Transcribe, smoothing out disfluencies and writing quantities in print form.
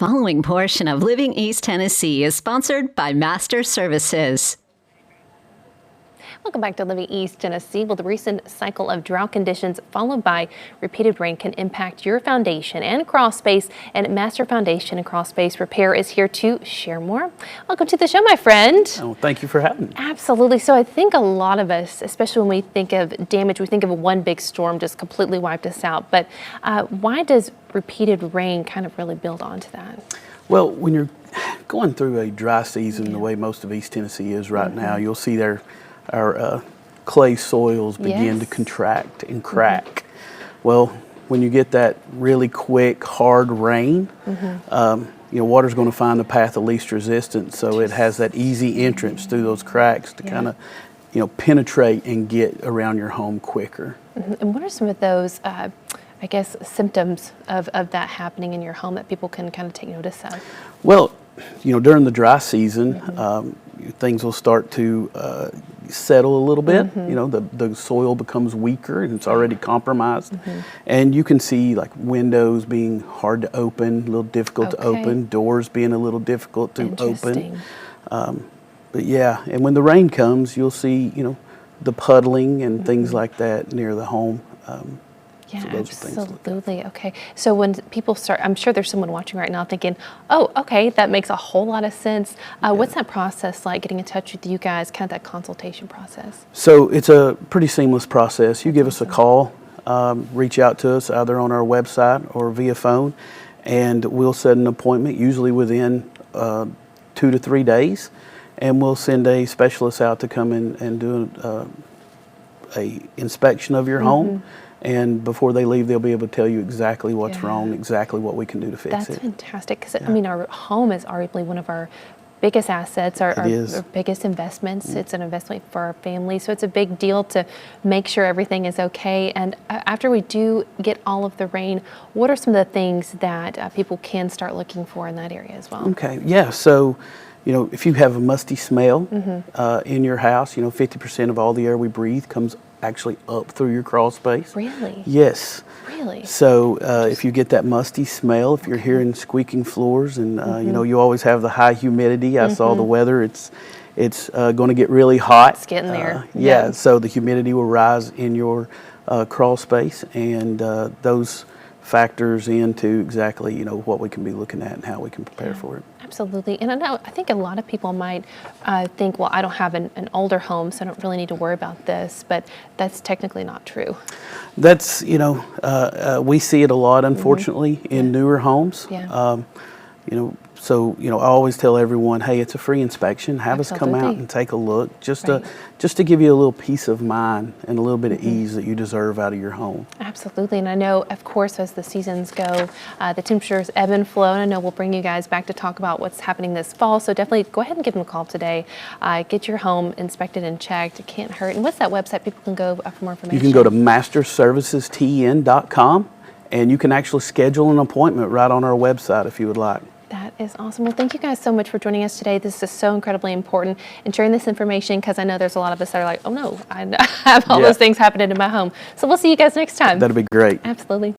following portion of Living East Tennessee is sponsored by Master Services. Welcome back to Living East Tennessee. Well, the recent cycle of drought conditions followed by repeated rain can impact your foundation and crawl space, and Master Foundation and Crawl Space Repair is here to share more. Welcome to the show, my friend. Oh, thank you for having me. Absolutely. So I think a lot of us, especially when we think of damage, we think of one big storm just completely wiped us out. But why does repeated rain kind of really build onto that? Well, when you're going through a dry season, the way most of East Tennessee is right now, you'll see our clay soils begin to contract and crack. Well, when you get that really quick, hard rain, water's going to find the path of least resistance, so it has that easy entrance through those cracks to kind of, penetrate and get around your home quicker. And what are some of those, I guess, symptoms of that happening in your home that people can kind of take notice of? Well, during the dry season, things will start to settle a little bit. The soil becomes weaker and it's already compromised. And you can see like windows being hard to open, a little difficult to open, doors being a little difficult to open. But yeah, and when the rain comes, you'll see, the puddling and things like that near the home. Yeah, so absolutely. Okay. So when people start, I'm sure there's someone watching right now thinking, oh, okay, that makes a whole lot of sense. What's that process like, getting in touch with you guys, kind of that consultation process? So it's a pretty seamless process. You give us a call, reach out to us either on our website or via phone, and we'll set an appointment, usually within 2 to 3 days, and we'll send a specialist out to come in and do a inspection of your home. And before they leave, they'll be able to tell you exactly what's wrong, exactly what we can do to fix it. That's fantastic, because I mean, our home is arguably one of our biggest assets, our biggest investments. It's an investment for our family, so it's a big deal to make sure everything is okay. And after we do get all of the rain, what are some of the things that people can start looking for in that area as well? Okay, yeah, so if you have a musty smell in your house, 50% of all the air we breathe comes actually up through your crawl space. Really? Yes. Really? So if you get that musty smell, if you're hearing squeaking floors, and you always have the high humidity. I saw the weather. It's going to get really hot. It's getting there. Yeah. So the humidity will rise in your crawl space, and those factors into exactly what we can be looking at and how we can prepare for it. Absolutely. And I think a lot of people might think, well, I don't have an older home, so I don't really need to worry about this, but that's technically not true. That's, we see it a lot, unfortunately, in newer homes. So, I always tell everyone, hey, it's a free inspection. Have us come out and take a look, just to give you a little peace of mind and a little bit of ease that you deserve out of your home. Absolutely. And I know, of course, as the seasons go, the temperatures ebb and flow. And I know we'll bring you guys back to talk about what's happening this fall. So definitely go ahead and give them a call today. Get your home inspected and checked. It can't hurt. And what's that website people can go for more information? You can go to masterservicestn.com, and you can actually schedule an appointment right on our website if you would like. That is awesome. Well, thank you guys so much for joining us today. This is so incredibly important, and sharing this information, because I know there's a lot of us that are like, oh no, I have all those things happening in my home. So we'll see you guys next time. That'll be great. Absolutely.